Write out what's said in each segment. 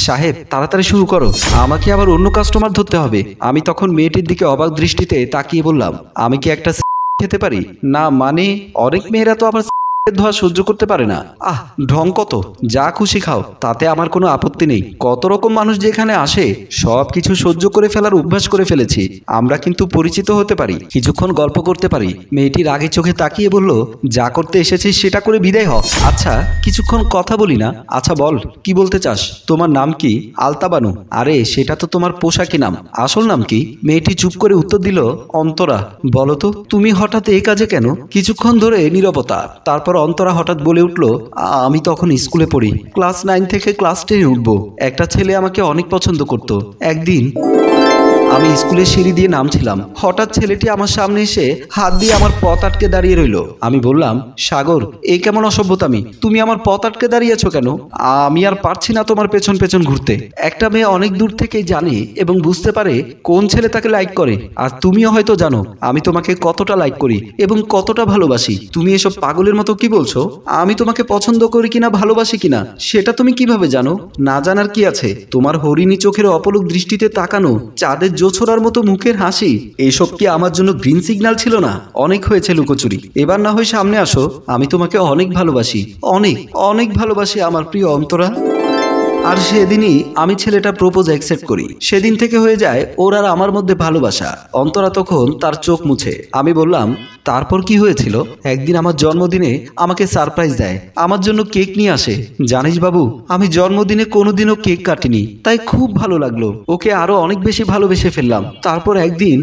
সাহেব তাড়াতাড়ি শুরু করো, আমাকে আবার অন্য কাস্টমার ধরতে হবে। আমি তখন মেয়েটির দিকে অবাক দৃষ্টিতে তাকিয়ে বললাম, আমি কি একটা খেতে পারি? না মানে অনেক মেয়েরা তো আবার ধোয়া সহ্য করতে পারে না। ঢং কত, যা খুশি খাও, তাতে আমার কোনো আপত্তি নেই। কত রকম মানুষ যেখানে আসে, সব কিছু সহ্য করে ফেলার অভ্যাস করে ফেলেছি। আমরা কিন্তু পরিচিত হতে পারি, কিছুক্ষণ গল্প করতে পারি। মেয়েটি রাগে চোখে তাকিয়ে বলল, যা করতে এসেছিস সেটা করে বিদায় হ। আচ্ছা কিছুক্ষণ কথা বলি না? আচ্ছা বল, কি বলতে চাস? তোমার নাম কি? আলতাবানু। আরে সেটা তো তোমার পোশাকি নাম, আসল নাম কি? মেয়েটি চুপ করে উত্তর দিল, অন্তরা। বলো তো তুমি হঠাৎ এই কাজে কেন? কিছুক্ষণ ধরে নীরবতা। তারপর অন্তরা হঠাৎ বলে উঠল, আমি তখন স্কুলে পড়ি, ক্লাস 9 থেকে ক্লাস 10 উঠবো। একটা ছেলে আমাকে অনেক পছন্দ করত। একদিন আমি স্কুলের সিঁড়ি দিয়ে নামছিলাম, হঠাৎ ছেলেটি আমার সামনে এসে হাত দিয়ে আমার পথ আটকে দাঁড়িয়ে রইল। আমি বললাম, সাগর এই কেমন অসভ্যতামি, তুমি আমার পথ আটকে দাঁড়িয়েছো কেন? আমি আর পারছি না তোমার পেছন পেছন ঘুরতে। একটা মেয়ে অনেক দূর থেকেই জানে এবং বুঝতে পারে কোন ছেলে তাকে লাইক করে, আর তুমিও হয়তো জানো আমি তোমাকে কতটা লাইক করি এবং কতটা ভালোবাসি। তুমি এসব পাগলের মতো কি বলছো? আমি তোমাকে পছন্দ করি কিনা ভালোবাসি কিনা সেটা তুমি কিভাবে জানো? না জানার কি আছে? তোমার হরিণী চোখের অপলক দৃষ্টিতে তাকানো, চাঁদের জোছরার মতো মুখের হাসি, এসব কি আমার জন্য গ্রিন সিগন্যাল ছিল না? অনেক হয়েছে লুকোচুরি, এবার না হয় সামনে আসো। আমি তোমাকে অনেক ভালোবাসি, অনেক অনেক ভালোবাসি আমার প্রিয় অন্তরা। আর সেদিনই আমি ছেলেটা প্রপোজ অ্যাকসেপ্ট করি। সেদিন থেকে হয়ে যায় ওর আর আমার মধ্যে ভালোবাসা। অন্তরা তখন তার চোখ মুছে। আমি বললাম, তারপর কি হয়েছিল? একদিন আমার জন্মদিনে আমাকে সারপ্রাইজ দেয়, আমার জন্য কেক নিয়ে আসে। জানিস বাবু, আমি জন্মদিনে কোনোদিনও কেক কাটিনি, তাই খুব ভালো লাগলো। ওকে আরো অনেক বেশি ভালোবেসে ফেললাম। তারপর একদিন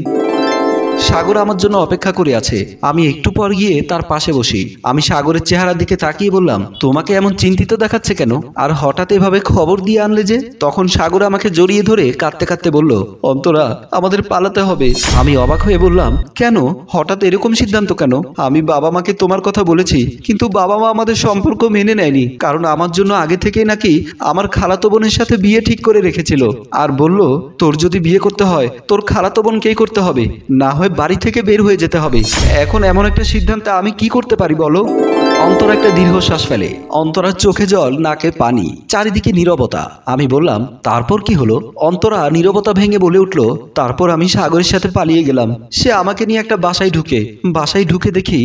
সাগর আমার জন্য অপেক্ষা করে আছে। আমি একটু পর গিয়ে তার পাশে বসি। আমি সাগরের চেহারার দিকে তাকিয়ে বললাম, তোমাকে এমন চিন্তিত দেখাচ্ছে কেন? আর হঠাৎ এভাবে খবর দিয়ে আনলে যে? তখন সাগর আমাকে জড়িয়ে ধরে কাঁদতে কাঁদতে বলল, অন্তরা আমাদের পালাতে হবে। আমি অবাক হয়ে বললাম, কেন? হঠাৎ এরকম সিদ্ধান্ত কেন? আমি বাবা মাকে তোমার কথা বলেছি, কিন্তু বাবা মা আমাদের সম্পর্ক মেনে নেয়নি, কারণ আমার জন্য আগে থেকেই নাকি আমার খালাতো বোনের সাথে বিয়ে ঠিক করে রেখেছিল। আর বলল, তোর যদি বিয়ে করতে হয় তোর খালাতো বোনকেই করতে হবে, না হয় বাড়ি থেকে বের হয়ে যেতে হবে। এখন এমন একটা সিদ্ধান্তে আমি কি করতে পারি বলো? অন্তরা একটা দীর্ঘশ্বাস ফেলে। অন্তরার চোখে জল, নাকে পানি, চারিদিকে নীরবতা। আমি বললাম, তারপর কি হলো? অন্তরা নীরবতা ভেঙে বলে উঠল, তারপর আমি সাগরের সাথে পালিয়ে গেলাম। সে আমাকে নিয়ে একটা বাসায় ঢুকে দেখি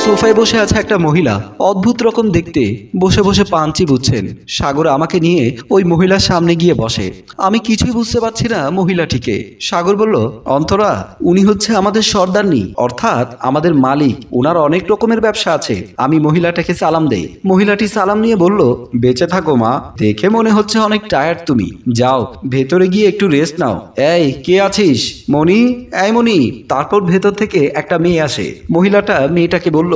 সোফায় বসে আছে একটা মহিলা, অদ্ভুত রকম দেখতে, বসে বসে পাঞ্চি বুঝছেন। সাগর আমাকে নিয়ে ওই মহিলার সামনে গিয়ে বসে। আমি কিছুই বুঝতে পারছি না মহিলাটিকে। সাগর বলল, অন্তরা উনি হচ্ছে আমাদের সর্দারনি, অর্থাৎ আমাদের মালিক। ওনার অনেক রকমের ব্যবসা আছে। আমি মহিলাটাকে সালাম দেই। মহিলাটি সালাম নিয়ে বলল, বেঁচে থাকো মা, দেখে মনে হচ্ছে অনেক টায়ার্ড তুমি, যাও ভেতরে গিয়ে একটু রেস্ট নাও। এই কে আছিস? মণি, এই মণি। তারপর ভেতর থেকে একটা মেয়ে আসে। মহিলাটা মেয়েটাকে বলল,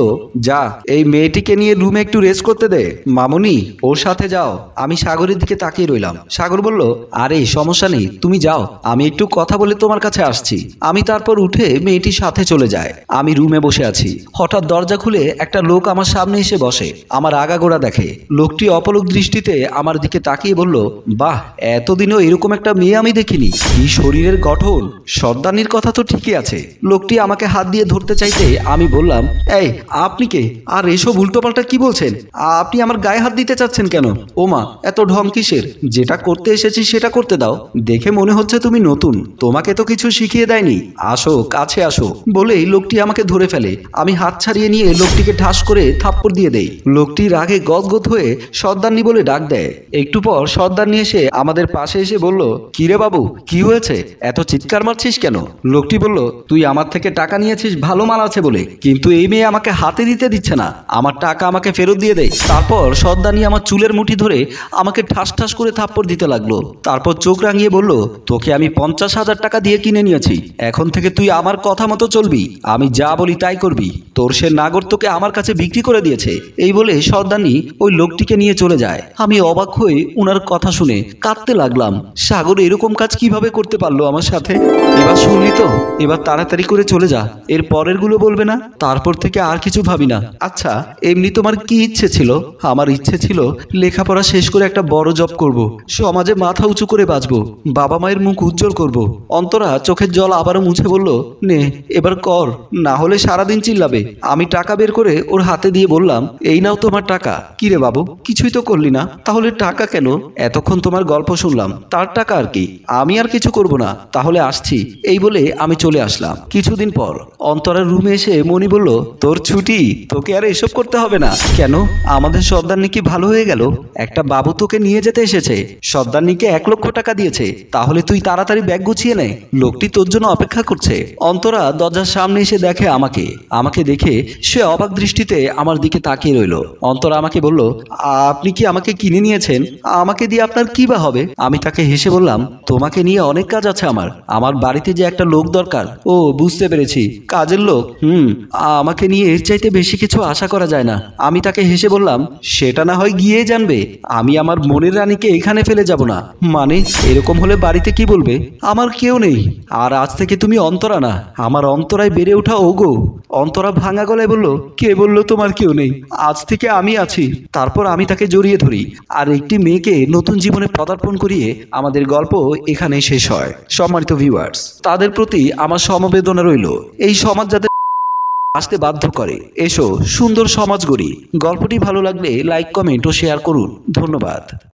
যা এই মেয়েটিকে নিয়ে রুমে একটু রেস্ট করতে দে। মামুনি ওর সাথে যাও। আমি সাগরের দিকে তাকিয়ে রইলাম। সাগর বলল, আরে সমস্যা নেই, তুমি যাও, আমি একটু কথা বলে তোমার কাছে আসছি। আমি তারপর উঠে মেয়েটির সাথে চলে যায়। আমি রুমে বসে আছি। হঠাৎ দরজা খুলে একটা লোক আমার সামনে এসে বসে। আমার আগাগোড়া দেখে। লোকটি অপলক দৃষ্টিতে আমার দিকে তাকিয়ে বলল, বাহ, এতদিনও এরকম একটা মেয়ে আমি দেখিনি। কি শরীরের গঠন! সর্দানির কথা তো ঠিকই আছে। লোকটি আমাকে হাত দিয়ে ধরতে চাইতে আমি বললাম, এই আপনি কে? আর এসব উল্টোপাল্টা কি বলছেন? আপনি আমার গায়ে হাত দিতে চাচ্ছেন কেন? ওমা, এত ঢং কিসের? যেটা করতে এসেছি সেটা করতে দাও। দেখে মনে হচ্ছে তুমি নতুন, তোমাকে তো কিছু শিখিয়ে দেয়নি। আসো, কাছে আসো। বলেই লোকটি আমাকে ধরে ফেলে। আমি হাত ছাড়িয়ে নিয়ে লোকটিকে ঠাস করে থাপ্পড় দিয়ে দেই। লোকটি রাগে গদগদ হয়ে সর্দারনি বলে ডাক দেয়। একটু পর সর্দারনি এসে আমাদের পাশে এসে বলল, কিরে বাবু, কি হয়েছে? এত চিৎকার মারছিস কেন? লোকটি বলল, তুই আমার থেকে টাকা নিয়েছিস ভালো মাল আছে বলে, কিন্তু এই মেয়ে আমাকে হাতে দিতে দিচ্ছে না। আমার টাকা আমাকে ফেরত দিয়ে দেয়। তারপর সর্দারনি আমার চুলের মুঠি ধরে আমাকে ঠাস ঠাস করে থাপ্পড় দিতে লাগলো। তারপর চোখ রাঙিয়ে বলল, তোকে আমি 50,000 টাকা দিয়ে কিনে নিয়েছি, এখন থেকে তুই আমার কথা মতো চলবি, আমি যা বলি তাই করবি। তোর সে নাগর তোকে আমার কাছে বিক্রি করে দিয়েছে। এই বলে সর্দারনি ওই লোকটিকে নিয়ে চলে যায়। আমি অবাক হয়ে উনার কথা শুনে কাঁদতে লাগলাম। সাগর এরকম কাজ কিভাবে করতে পারলো আমার সাথে? এবার শুনলি তো, এবার তাড়াতাড়ি করে চলে যা, এর পরের গুলো বলবে না। তারপর থেকে আর কিছু ভাবি না। আচ্ছা, এমনি তোমার কি ইচ্ছে ছিল? আমার ইচ্ছে ছিল লেখাপড়া শেষ করে একটা বড় জব করব, সমাজে মাথা উঁচু করে বাঁচবো, বাবা মায়ের মুখ উজ্জ্বল করব। অন্তরা চোখের জল আবারও মুছে বলল, নে এবার কর, না হলে সারাদিন চিল্লাবে। আমি টাকা বের করে ওর হাতে দিয়ে বললাম, এই নাও তোমার টাকা। কিরে বাবু, কিছুই তো করলি না, তাহলে টাকা কেন? এতক্ষণ তোমার গল্প শুনলাম, তার টাকা আর কি, আমি আর কিছু করব না, তাহলে আসছি। এই বলে আমি চলে আসলাম। কিছুদিন পর অন্তরার রুমে এসে মনি বলল, তোর ছুটি, তোকে আর এসব করতে হবে না। কেন? আমাদের সর্দারনি কি ভালো হয়ে গেল? একটা বাবু তোকে নিয়ে যেতে এসেছে, সর্দারনিকে 1 লক্ষ টাকা দিয়েছে, তাহলে তুই তাড়াতাড়ি ব্যাগ গুছিয়ে নে, লোকটি তোর জন্য অপেক্ষা করছে। অন্তরা দরজার সামনে এসে দেখে আমাকে দেখে সে অবাক দৃষ্টিতে আমার দিকে তাকিয়ে রইল। অন্তরা আমাকে বলল, আপনি কি আমাকে কিনে নিয়েছেন? আমাকে দিয়ে আপনার কি বা হবে? আমি তাকে হেসে বললাম, তোমাকে নিয়ে অনেক কাজ আছে আমার বাড়িতে যে একটা লোক দরকার। ও, বুঝতে পেরেছি, কাজের লোক। আমাকে নিয়ে এর চাইতে বেশি কিছু আশা করা যায় না। আমি তাকে হেসে বললাম, সেটা না হয় গিয়ে জানবে, আমি আমার মনের রানীকে এখানে ফেলে যাব না। মানে এরকম হলে বাড়িতে কি বলবে? আমার কেউ নেই, আর আজ থেকে তুমি অন্তরা না, আমার অন্তরায় বেড়ে ওঠা ওগো। অন্তরা ভাঙা গলায় বলল, কে বলল তোমার কেউ নেই? আজ থেকে আমি আছি। তারপর আমি তাকে জড়িয়ে ধরি আর একটি মেয়েকে নতুন জীবনে পদার্পণ করিয়ে আমাদের গল্প এখানে শেষ হয়। সম্মানিত ভিউয়ার্স, তাদের প্রতি আমার সমবেদনা রইল। এই সমাজ যাদের আসতে বাধ্য করে, এসো সুন্দর সমাজ গড়ি। গল্পটি ভালো লাগলে লাইক, কমেন্ট ও শেয়ার করুন। ধন্যবাদ।